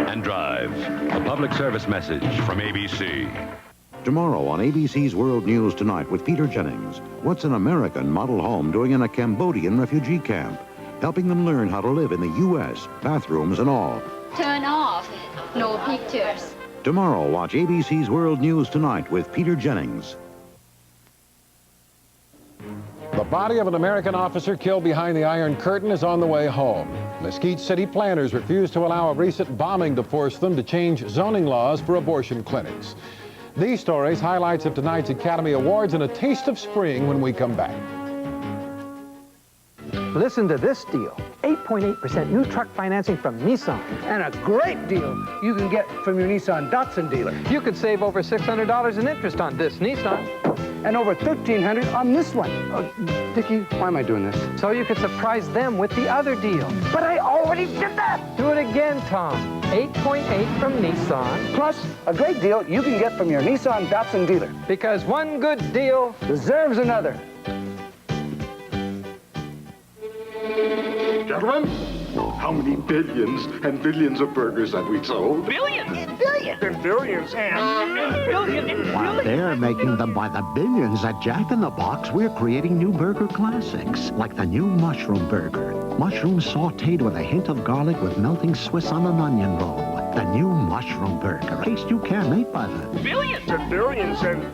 and drive. A public service message from ABC. Tomorrow on ABC's World News Tonight with Peter Jennings. What's an American model home doing in a Cambodian refugee camp? Helping them learn how to live in the U.S., bathrooms and all. Turn off. No pictures. Tomorrow, watch ABC's World News Tonight with Peter Jennings. The body of an American officer killed behind the Iron Curtain is on the way home. Mesquite City planners refuse to allow a recent bombing to force them to change zoning laws for abortion clinics. These stories, highlights of tonight's Academy Awards, and a taste of spring when we come back. Listen to this deal. 8.8% new truck financing from Nissan. And a great deal you can get from your Nissan Datsun dealer. You could save over $600 in interest on this Nissan. And over $1,300 on this one. Dickie, why am I doing this? So you could surprise them with the other deal. But I already did that! Do it again, Tom. 8.8 from Nissan. Plus, a great deal you can get from your Nissan Datsun dealer. Because one good deal deserves another. Gentlemen, how many billions and billions of burgers have we sold? Billions! Billions! And billions and billions and While billions! they're making them by the billions at Jack in the Box, we're creating new burger classics, like the new mushroom burger. Mushroom sautéed with a hint of garlic with melting Swiss on an onion roll. The new mushroom burger. Taste you can't make by the Billions! and billions and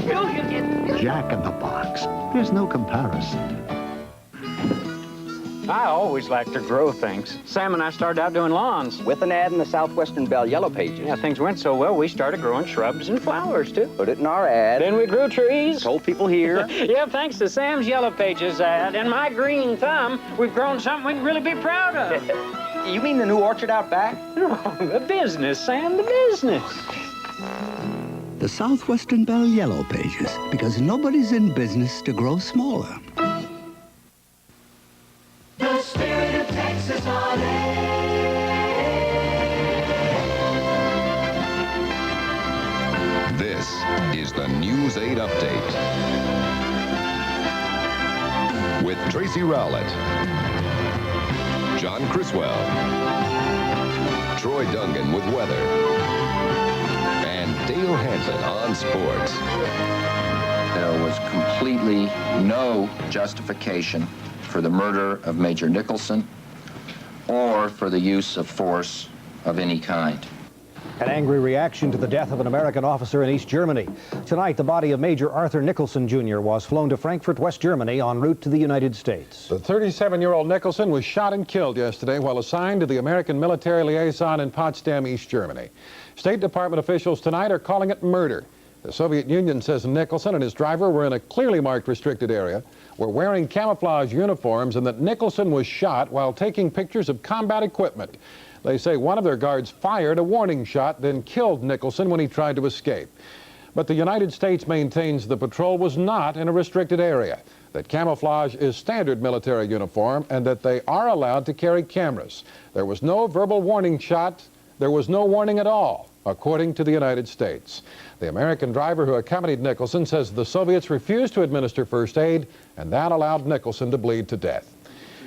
billions! Jack in the Box. There's no comparison. I always like to grow things. Sam and I started out doing lawns. With an ad in the Southwestern Bell Yellow Pages. Yeah, things went so well, we started growing shrubs and flowers, too. Put it in our ad. Then we grew trees. Told people here. Yeah, thanks to Sam's Yellow Pages ad and my green thumb, we've grown something we can really be proud of. You mean the new orchard out back? No, the business, Sam, the business. The Southwestern Bell Yellow Pages, because nobody's in business to grow smaller. The spirit of Texas on This is the News 8 Update with Tracy Rowlett, John Criswell, Troy Dungan with weather, and Dale Hansen on sports. There was completely no justification for the murder of Major Nicholson or for the use of force of any kind. An angry reaction to the death of an American officer in East Germany. Tonight, the body of Major Arthur Nicholson, Jr. was flown to Frankfurt, West Germany, en route to the United States. The 37-year-old Nicholson was shot and killed yesterday while assigned to the American military liaison in Potsdam, East Germany. State Department officials tonight are calling it murder. The Soviet Union says Nicholson and his driver were in a clearly marked restricted area, were wearing camouflage uniforms, and that Nicholson was shot while taking pictures of combat equipment. They say one of their guards fired a warning shot, then killed Nicholson when he tried to escape. But the United States maintains the patrol was not in a restricted area, that camouflage is standard military uniform, and that they are allowed to carry cameras. There was no verbal warning shot. There was no warning at all, according to the United States. The American driver who accompanied Nicholson says the Soviets refused to administer first aid, and that allowed Nicholson to bleed to death.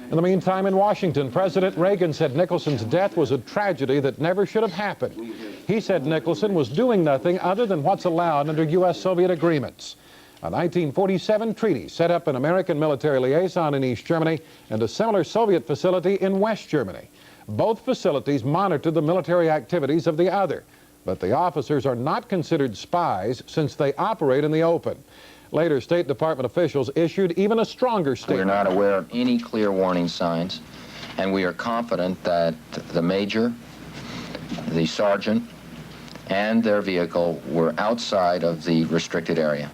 In the meantime, in Washington, President Reagan said Nicholson's death was a tragedy that never should have happened. He said Nicholson was doing nothing other than what's allowed under U.S.-Soviet agreements. A 1947 treaty set up an American military liaison in East Germany and a similar Soviet facility in West Germany. Both facilities monitor the military activities of the other, but the officers are not considered spies since they operate in the open. Later, State Department officials issued even a stronger statement. We're not aware of any clear warning signs, and we are confident that the major, the sergeant, and their vehicle were outside of the restricted area.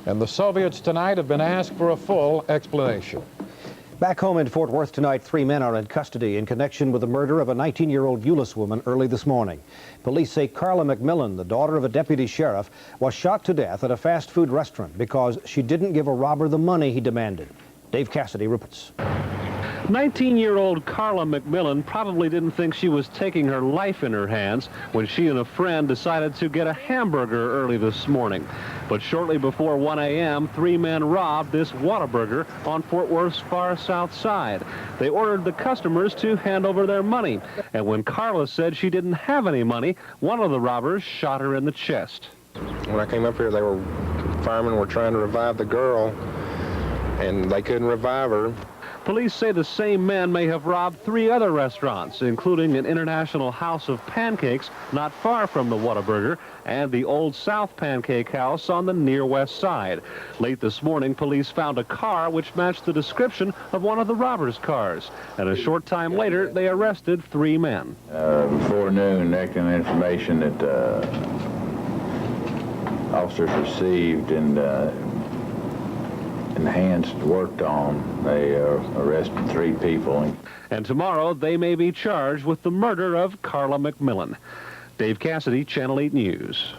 And the Soviets tonight have been asked for a full explanation. Back home in Fort Worth tonight, 3 men are in custody in connection with the murder of a 19-year-old Euless woman early this morning. Police say Carla McMillan, the daughter of a deputy sheriff, was shot to death at a fast food restaurant because she didn't give a robber the money he demanded. Dave Cassidy reports. 19-year-old Carla McMillan probably didn't think she was taking her life in her hands when she and a friend decided to get a hamburger early this morning. But shortly before 1 a.m., 3 men robbed this Whataburger on Fort Worth's far south side. They ordered the customers to hand over their money. And when Carla said she didn't have any money, one of the robbers shot her in the chest. When I came up here, firemen were trying to revive the girl, and they couldn't revive her. Police say the same men may have robbed 3 other restaurants, including an International House of Pancakes not far from the Whataburger and the Old South Pancake House on the near west side. Late this morning, police found a car which matched the description of one of the robbers' cars. And a short time later, they arrested 3 men. Before noon, acting information that officers received and Hansen worked on, they arrested 3 people. And tomorrow they may be charged with the murder of Carla McMillan. Dave Cassidy, Channel 8 News.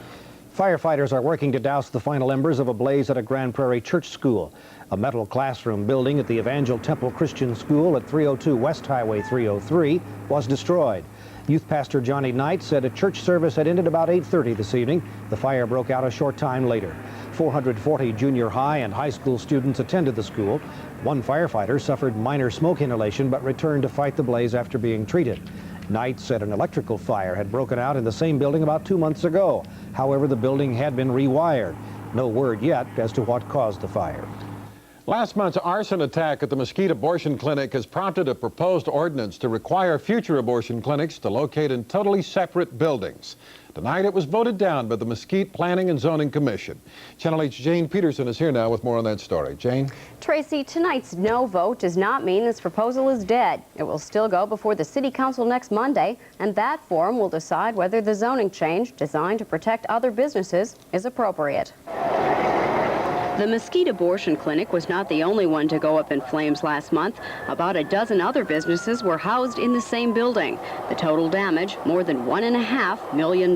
Firefighters are working to douse the final embers of a blaze at a Grand Prairie church school. A metal classroom building at the Evangel Temple Christian School at 302 West Highway 303 was destroyed. Youth pastor Johnny Knight said a church service had ended about 8:30 this evening. The fire broke out a short time later. 440 junior high and high school students attended the school. One firefighter suffered minor smoke inhalation but returned to fight the blaze after being treated. Knight said an electrical fire had broken out in the same building about 2 months ago. However, the building had been rewired. No word yet as to what caused the fire. Last month's arson attack at the Mesquite Abortion Clinic has prompted a proposed ordinance to require future abortion clinics to locate in totally separate buildings. Tonight it was voted down by the Mesquite Planning and Zoning Commission. Channel 8's Jane Peterson is here now with more on that story. Jane? Tracy, tonight's no vote does not mean this proposal is dead. It will still go before the City Council next Monday, and that forum will decide whether the zoning change designed to protect other businesses is appropriate. The Mesquite Abortion Clinic was not the only one to go up in flames last month. About a dozen other businesses were housed in the same building. The total damage, more than $1.5 million.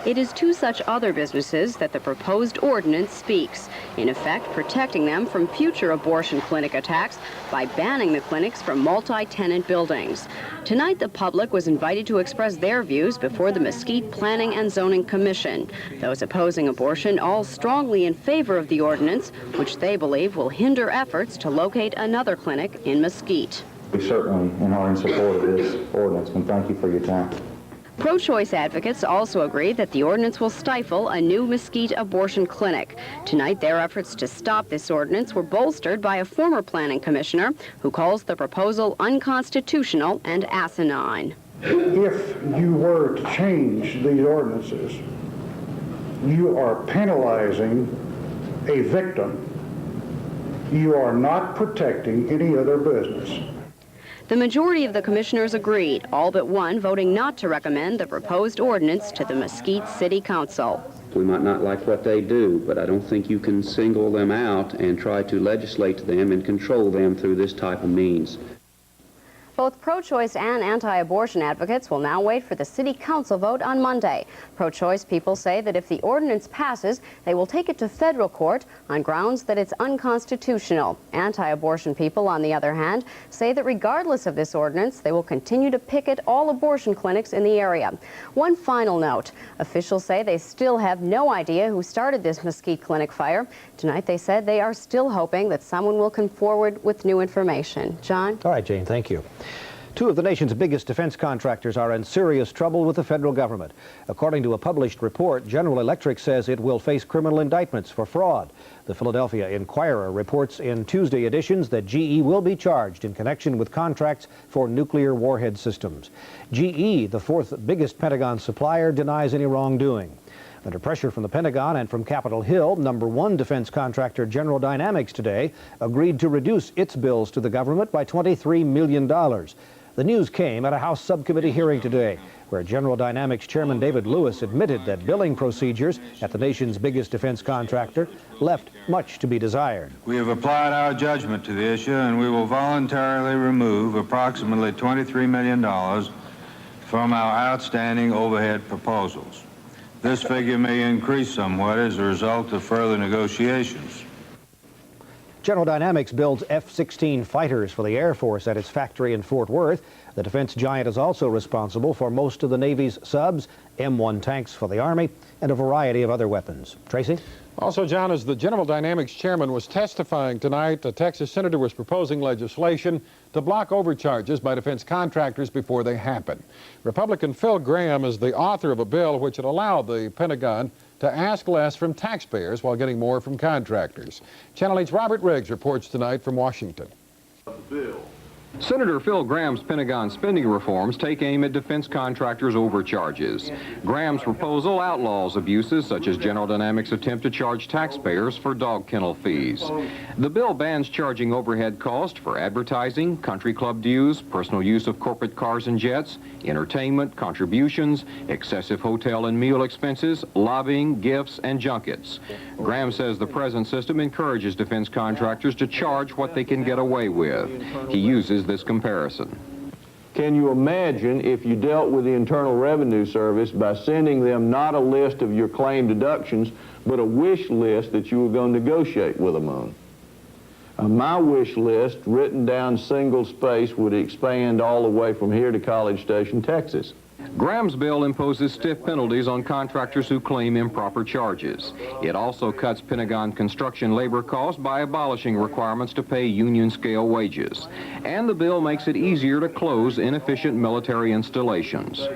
It is to such other businesses that the proposed ordinance speaks, in effect protecting them from future abortion clinic attacks by banning the clinics from multi-tenant buildings. Tonight, the public was invited to express their views before the Mesquite Planning and Zoning Commission. Those opposing abortion all strongly in favor of the ordinance, which they believe will hinder efforts to locate another clinic in Mesquite. We certainly are in support of this ordinance, and thank you for your time. Pro-choice advocates also agree that the ordinance will stifle a new Mesquite abortion clinic. Tonight, their efforts to stop this ordinance were bolstered by a former planning commissioner who calls the proposal unconstitutional and asinine. If you were to change these ordinances, you are penalizing a victim. You are not protecting any other business. The majority of the commissioners agreed, all but one voting not to recommend the proposed ordinance to the Mesquite City Council. We might not like what they do, but I don't think you can single them out and try to legislate to them and control them through this type of means. Both pro-choice and anti-abortion advocates will now wait for the City Council vote on Monday. Pro-choice people say that if the ordinance passes, they will take it to federal court on grounds that it's unconstitutional. Anti-abortion people, on the other hand, say that regardless of this ordinance, they will continue to picket all abortion clinics in the area. One final note. Officials say they still have no idea who started this Mesquite clinic fire. Tonight they said they are still hoping that someone will come forward with new information. John? All right, Jane, thank you. 2 of the nation's biggest defense contractors are in serious trouble with the federal government. According to a published report, General Electric says it will face criminal indictments for fraud. The Philadelphia Inquirer reports in Tuesday editions that GE will be charged in connection with contracts for nuclear warhead systems. GE, the 4th biggest Pentagon supplier, denies any wrongdoing. Under pressure from the Pentagon and from Capitol Hill, #1 defense contractor General Dynamics today agreed to reduce its bills to the government by $23 million. The news came at a House subcommittee hearing today, where General Dynamics Chairman David Lewis admitted that billing procedures at the nation's biggest defense contractor left much to be desired. We have applied our judgment to the issue, and we will voluntarily remove approximately $23 million from our outstanding overhead proposals. This figure may increase somewhat as a result of further negotiations. General Dynamics builds F-16 fighters for the Air Force at its factory in Fort Worth. The defense giant is also responsible for most of the Navy's subs, M1 tanks for the Army, and a variety of other weapons. Tracy? Also, John, as the General Dynamics chairman was testifying tonight, a Texas senator was proposing legislation to block overcharges by defense contractors before they happen. Republican Phil Gramm is the author of a bill which would allow the Pentagon to ask less from taxpayers while getting more from contractors. Channel 8's Robert Riggs reports tonight from Washington. Senator Phil Gramm's Pentagon spending reforms take aim at defense contractors' overcharges. Gramm's proposal outlaws abuses such as General Dynamics' attempt to charge taxpayers for dog kennel fees. The bill bans charging overhead costs for advertising, country club dues, personal use of corporate cars and jets, entertainment, contributions, excessive hotel and meal expenses, lobbying, gifts, and junkets. Gramm says the present system encourages defense contractors to charge what they can get away with. He uses this comparison. Can you imagine if you dealt with the Internal Revenue Service by sending them not a list of your claim deductions, but a wish list that you were going to negotiate with them on? My wish list, written down single space, would expand all the way from here to College Station, Texas. Gramm's bill imposes stiff penalties on contractors who claim improper charges. It also cuts Pentagon construction labor costs by abolishing requirements to pay union-scale wages. And the bill makes it easier to close inefficient military installations.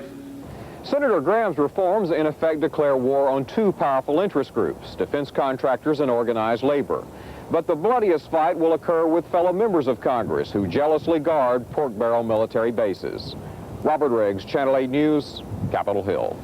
Senator Gramm's reforms in effect declare war on two powerful interest groups, defense contractors and organized labor. But the bloodiest fight will occur with fellow members of Congress who jealously guard pork barrel military bases. Robert Riggs, Channel 8 News, Capitol Hill.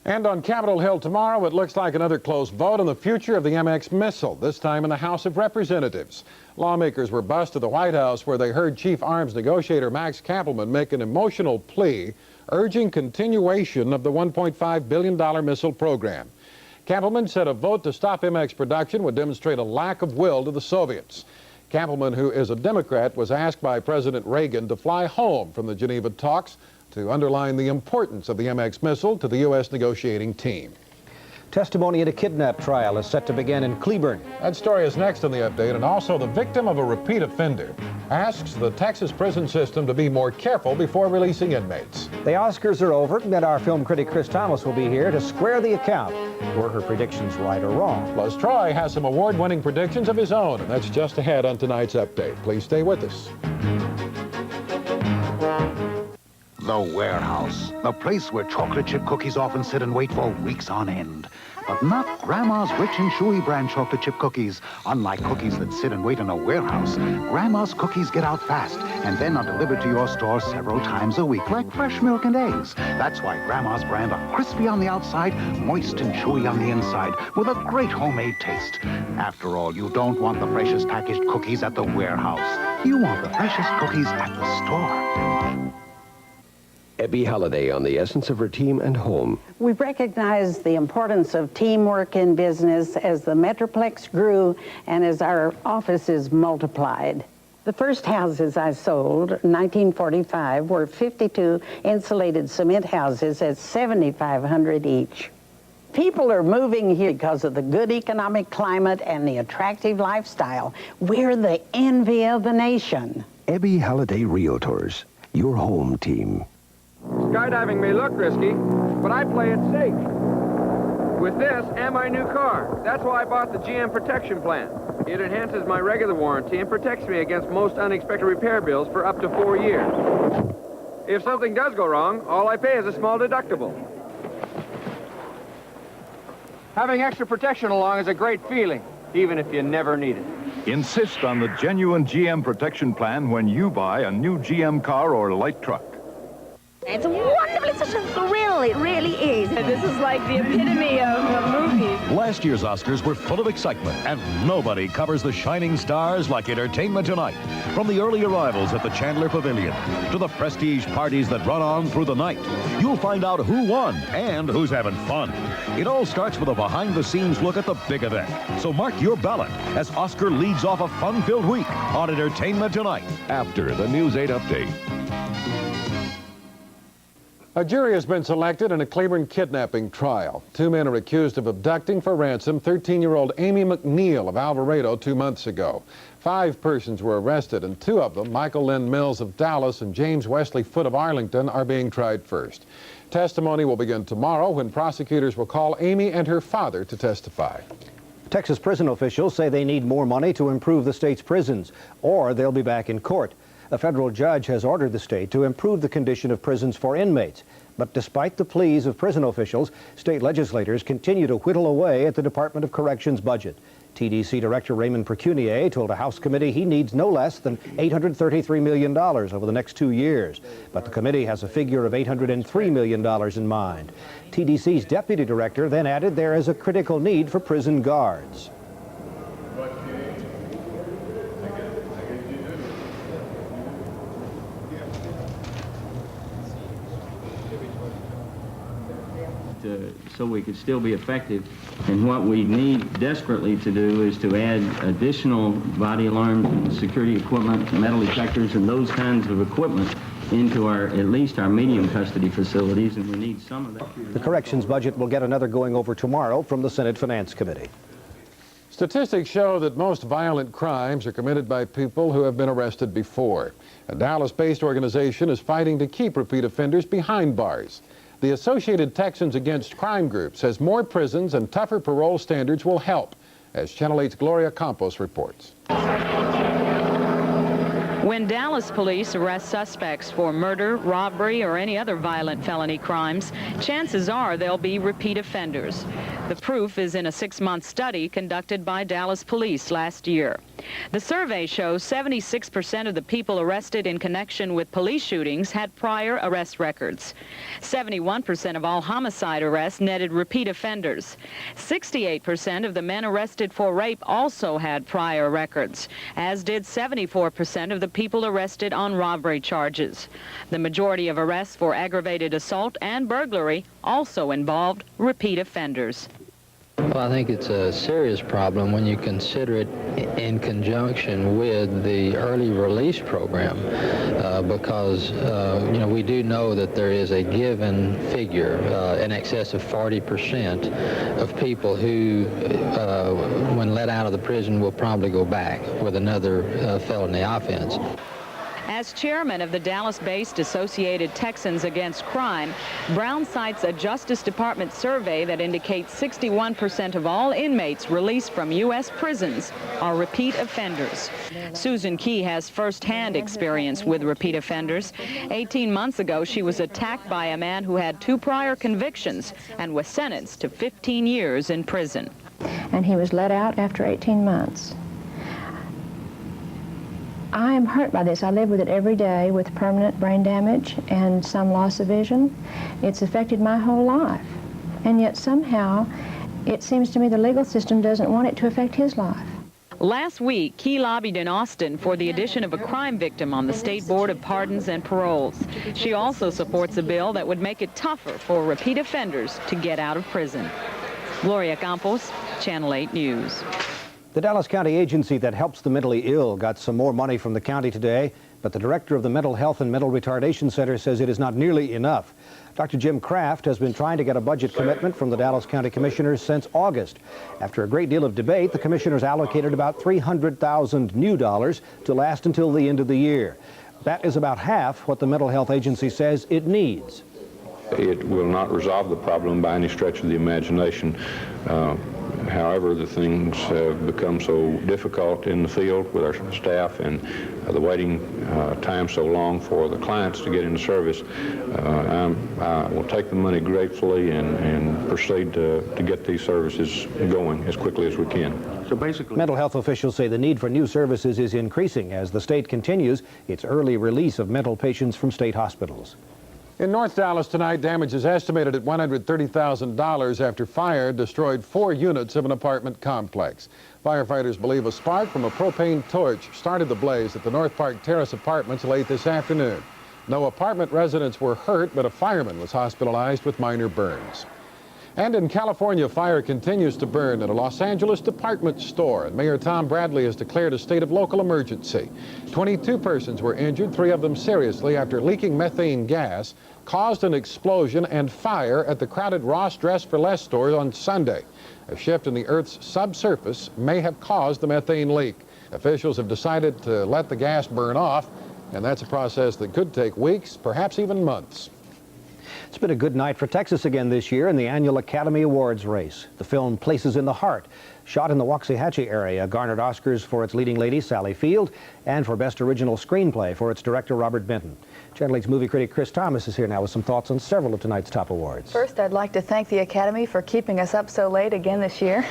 And on Capitol Hill tomorrow, it looks like another close vote on the future of the MX missile, this time in the House of Representatives. Lawmakers were bussed to the White House where they heard Chief Arms Negotiator Max Kappelman make an emotional plea urging continuation of the $1.5 billion missile program. Kappelman said a vote to stop MX production would demonstrate a lack of will to the Soviets. Kappelman, who is a Democrat, was asked by President Reagan to fly home from the Geneva talks to underline the importance of the MX missile to the U.S. negotiating team. Testimony in a kidnap trial is set to begin in Cleburne. That story is next in the update, and also the victim of a repeat offender asks the Texas prison system to be more careful before releasing inmates. The Oscars are over, and our film critic Chris Thomas will be here to square the account. Were her predictions right or wrong? Plus, Troy has some award-winning predictions of his own, and that's just ahead on tonight's update. Please stay with us. The Warehouse, the place where chocolate chip cookies often sit and wait for weeks on end. But not Grandma's Rich and Chewy brand chocolate chip cookies. Unlike cookies that sit and wait in a warehouse, Grandma's cookies get out fast and then are delivered to your store several times a week, like fresh milk and eggs. That's why Grandma's brand are crispy on the outside, moist and chewy on the inside, with a great homemade taste. After all, you don't want the freshest packaged cookies at the warehouse. You want the freshest cookies at the store. Ebby Halliday on the essence of her team and home. We've recognized the importance of teamwork in business as the Metroplex grew and as our offices multiplied. The first houses I sold, 1945, were 52 insulated cement houses at $7,500 each. People are moving here because of the good economic climate and the attractive lifestyle. We're the envy of the nation. Ebby Halliday Realtors, your home team. Skydiving may look risky, but I play it safe. With this and my new car. That's why I bought the GM Protection Plan. It enhances my regular warranty and protects me against most unexpected repair bills for up to 4 years. If something does go wrong, all I pay is a small deductible. Having extra protection along is a great feeling, even if you never need it. Insist on the genuine GM Protection Plan when you buy a new GM car or light truck. It's wonderful. It's such a thrill. It really is. This is like the epitome of movies. Last year's Oscars were full of excitement, and nobody covers the shining stars like Entertainment Tonight. From the early arrivals at the Chandler Pavilion to the prestige parties that run on through the night, you'll find out who won and who's having fun. It all starts with a behind-the-scenes look at the big event. So mark your ballot as Oscar leads off a fun-filled week on Entertainment Tonight. After the News 8 update. A jury has been selected in a Cleburne kidnapping trial. 2 men are accused of abducting for ransom 13-year-old Amy McNeil of Alvarado 2 months ago. 5 persons were arrested, and 2 of them, Michael Lynn Mills of Dallas and James Wesley Foote of Arlington, are being tried first. Testimony will begin tomorrow when prosecutors will call Amy and her father to testify. Texas prison officials say they need more money to improve the state's prisons, or they'll be back in court. A federal judge has ordered the state to improve the condition of prisons for inmates. But despite the pleas of prison officials, state legislators continue to whittle away at the Department of Corrections budget. TDC Director Raymond Precunier told a House committee he needs no less than $833 million over the next 2 years. But the committee has a figure of $803 million in mind. TDC's deputy director then added there is a critical need for prison guards. So we could still be effective. And what we need desperately to do is to add additional body alarms and security equipment, metal detectors, and those kinds of equipment into at least our medium custody facilities, and we need some of that. The corrections budget will get another going over tomorrow from the Senate Finance Committee. Statistics show that most violent crimes are committed by people who have been arrested before. A Dallas-based organization is fighting to keep repeat offenders behind bars. The Associated Texans Against Crime Group says more prisons and tougher parole standards will help, as Channel 8's Gloria Campos reports. When Dallas police arrest suspects for murder, robbery, or any other violent felony crimes, chances are they'll be repeat offenders. The proof is in a 6-month study conducted by Dallas police last year. The survey shows 76% of the people arrested in connection with police shootings had prior arrest records. 71% of all homicide arrests netted repeat offenders. 68% of the men arrested for rape also had prior records, as did 74% of the people arrested on robbery charges. The majority of arrests for aggravated assault and burglary also involved repeat offenders. Well, I think it's a serious problem when you consider it in conjunction with the early release program, because you know, we do know that there is a given figure in excess of 40% of people who, when let out of the prison, will probably go back with another felony offense. As chairman of the Dallas-based Associated Texans Against Crime, Brown cites a Justice Department survey that indicates 61% of all inmates released from U.S. prisons are repeat offenders. Susan Key has first-hand experience with repeat offenders. 18 months ago, she was attacked by a man who had 2 prior convictions and was sentenced to 15 years in prison. And he was let out after 18 months. I am hurt by this. I live with it every day with permanent brain damage and some loss of vision. It's affected my whole life. And yet somehow it seems to me the legal system doesn't want it to affect his life. Last week, Key lobbied in Austin for the addition of a crime victim on the State Board of Pardons and Paroles. She also supports a bill that would make it tougher for repeat offenders to get out of prison. Gloria Campos, Channel 8 News. The Dallas County agency that helps the mentally ill got some more money from the county today, but the director of the Mental Health and Mental Retardation Center says it is not nearly enough. Dr. Jim Kraft has been trying to get a budget commitment from the Dallas County Commissioners since August. After a great deal of debate, the commissioners allocated about $300,000 new dollars to last until the end of the year. That is about half what the Mental Health Agency says it needs. It will not resolve the problem by any stretch of the imagination. However, the things have become so difficult in the field with our staff, and the waiting time so long for the clients to get into service. I will take the money gratefully and proceed to get these services going as quickly as we can. So basically, mental health officials say the need for new services is increasing as the state continues its early release of mental patients from state hospitals. In North Dallas tonight, damage is estimated at $130,000 after fire destroyed 4 units of an apartment complex. Firefighters believe a spark from a propane torch started the blaze at the North Park Terrace Apartments late this afternoon. No apartment residents were hurt, but a fireman was hospitalized with minor burns. And in California, fire continues to burn at a Los Angeles department store, and Mayor Tom Bradley has declared a state of local emergency. 22 persons were injured, 3 of them seriously, after leaking methane gas caused an explosion and fire at the crowded Ross Dress for Less store on Sunday. A shift in the Earth's subsurface may have caused the methane leak. Officials have decided to let the gas burn off, and that's a process that could take weeks, perhaps even months. It's been a good night for Texas again this year in the annual Academy Awards race. The film Places in the Heart, shot in the Waxahachie area, garnered Oscars for its leading lady, Sally Field, and for Best Original Screenplay for its director, Robert Benton. Channel 8's movie critic Chris Thomas is here now with some thoughts on several of tonight's top awards. First, I'd like to thank the Academy for keeping us up so late again this year.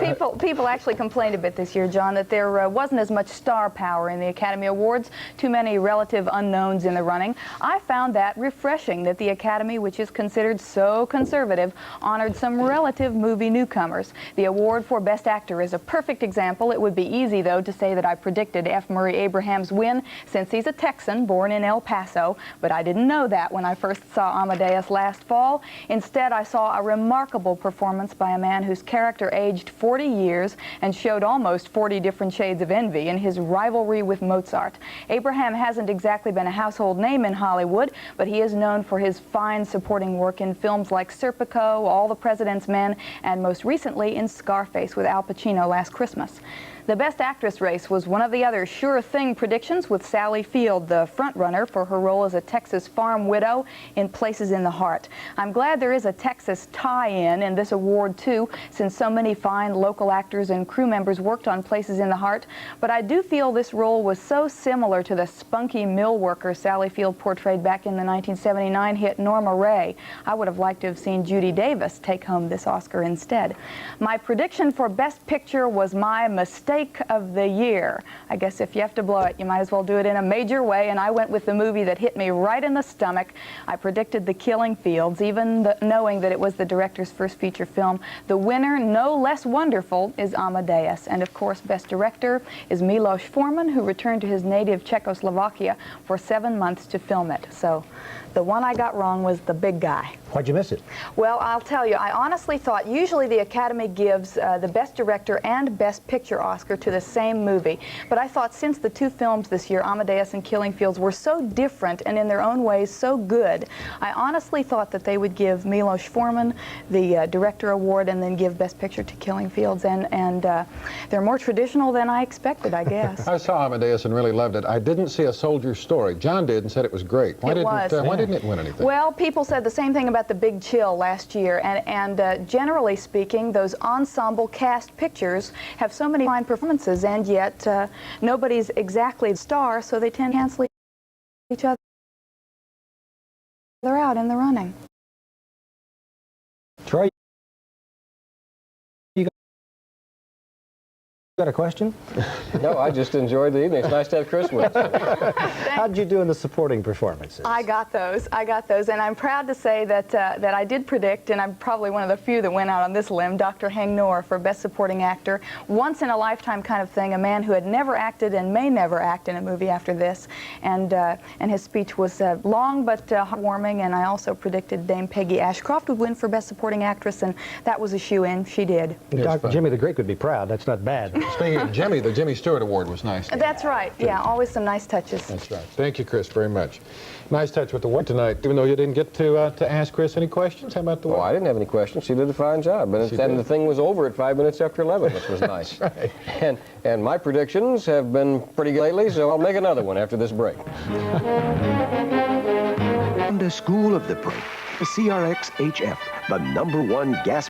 People actually complained a bit this year, John, that there wasn't as much star power in the Academy Awards, too many relative unknowns in the running. I found that refreshing that the Academy, which is considered so conservative, honored some relative movie newcomers. The award for Best Actor is a perfect example. It would be easy, though, to say that I predicted F. Murray Abraham's win, since he's a Texan born in El Paso, but I didn't know that when I first saw Amadeus last fall. Instead, I saw a remarkable performance by a man whose character aged 40 years and showed almost 40 different shades of envy in his rivalry with Mozart. Abraham hasn't exactly been a household name in Hollywood, but he is known for his fine supporting work in films like Serpico, All the President's Men, and most recently in Scarface with Al Pacino last Christmas. The Best Actress race was one of the other sure-thing predictions, with Sally Field the front-runner for her role as a Texas farm widow in Places in the Heart. I'm glad there is a Texas tie-in in this award, too, since so many fine local actors and crew members worked on Places in the Heart, but I do feel this role was so similar to the spunky mill worker Sally Field portrayed back in the 1979 hit Norma Ray. I would have liked to have seen Judy Davis take home this Oscar instead. My prediction for Best Picture was my mistake of the year. I guess if you have to blow it, you might as well do it in a major way, and I went with the movie that hit me right in the stomach. I predicted The Killing Fields, even knowing that it was the director's first feature film. The winner, no less wonderful, is Amadeus, and of course Best Director is Milos Forman, who returned to his native Czechoslovakia for 7 months to film it. So the one I got wrong was the big guy. Why'd you miss it? Well, I'll tell you, I honestly thought usually the Academy gives the Best Director and Best Picture Oscar to the same movie. But I thought since the 2 films this year, Amadeus and Killing Fields, were so different and in their own ways so good, I honestly thought that they would give Milos Forman the Director Award and then give Best Picture to Killing Fields. And they're more traditional than I expected, I guess. I saw Amadeus and really loved it. I didn't see A Soldier's Story. John did and said it was great. Why didn't it win anything? Well, people said the same thing about The Big Chill last year, and generally speaking, those ensemble cast pictures have so many fine performances, and yet nobody's exactly a star, so they tend to cancel each other out in the running. Troy, you got a question? No, I just enjoyed the evening. It's nice to have Chris with us. How'd you do in the supporting performances? I got those, and I'm proud to say that that I did predict, and I'm probably one of the few that went out on this limb, Dr. Heng Noor for Best Supporting Actor. Once in a lifetime kind of thing, a man who had never acted and may never act in a movie after this, and his speech was long but heartwarming, and I also predicted Dame Peggy Ashcroft would win for Best Supporting Actress, and that was a shoe-in. She did. Dr. Jimmy the Greek would be proud. That's not bad. Speaking of Jimmy, the Jimmy Stewart Award was nice. That's right. Yeah, always some nice touches. That's right. Thank you, Chris, very much. Nice touch with the award tonight, even though you didn't get to ask Chris any questions. How about the award? Oh, I didn't have any questions. She did a fine job. And the thing was over at 5 minutes after 11, which was nice. That's right. And my predictions have been pretty good lately, so I'll make another one after this break. And a School of the Brake, the CRX HF, the #1 gas